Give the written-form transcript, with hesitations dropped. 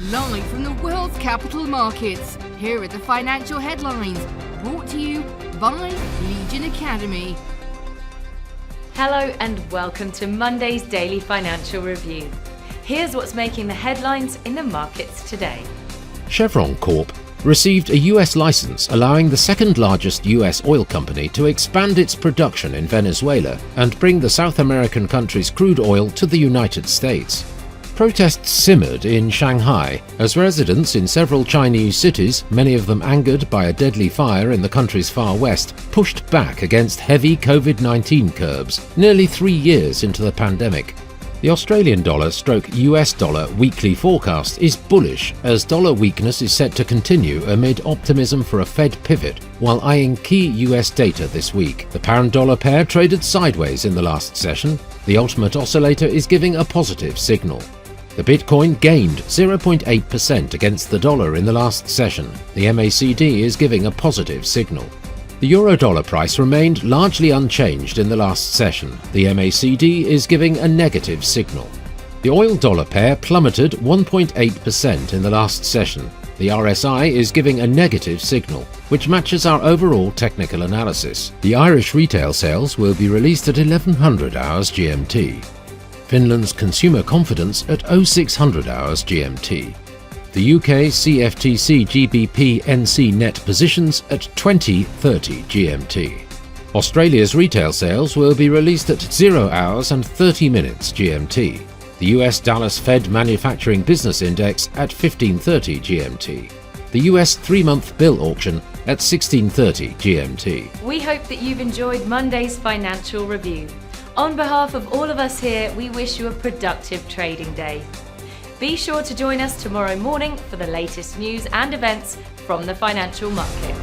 Live from the world's capital markets, here are the financial headlines, brought to you by Legion Academy. Hello and welcome to Monday's Daily Financial Review. Here's what's making the headlines in the markets today. Chevron Corp received a US license allowing the second largest US oil company to expand its production in Venezuela and bring the South American country's crude oil to the United States. Protests simmered in Shanghai as residents in several Chinese cities, many of them angered by a deadly fire in the country's far west, pushed back against heavy COVID-19 curbs nearly 3 years into the pandemic. The Australian dollar/US dollar weekly forecast is bullish as dollar weakness is set to continue amid optimism for a Fed pivot while eyeing key US data this week. The pound-dollar pair traded sideways in the last session. The ultimate oscillator is giving a positive signal. The Bitcoin gained 0.8% against the dollar in the last session. The MACD is giving a positive signal. The euro-dollar price remained largely unchanged in the last session. The MACD is giving a negative signal. The oil-dollar pair plummeted 1.8% in the last session. The RSI is giving a negative signal, which matches our overall technical analysis. The Irish retail sales will be released at 1100 hours GMT. Finland's consumer confidence at 0600 hours GMT. The UK CFTC GBP NC net positions at 2030 GMT. Australia's retail sales will be released at 0 hours and 30 minutes GMT. The US Dallas Fed Manufacturing Business Index at 1530 GMT. The US 3-month bill auction at 1630 GMT. We hope that you've enjoyed Monday's Financial Review. On behalf of all of us here, we wish you a productive trading day. Be sure to join us tomorrow morning for the latest news and events from the financial markets.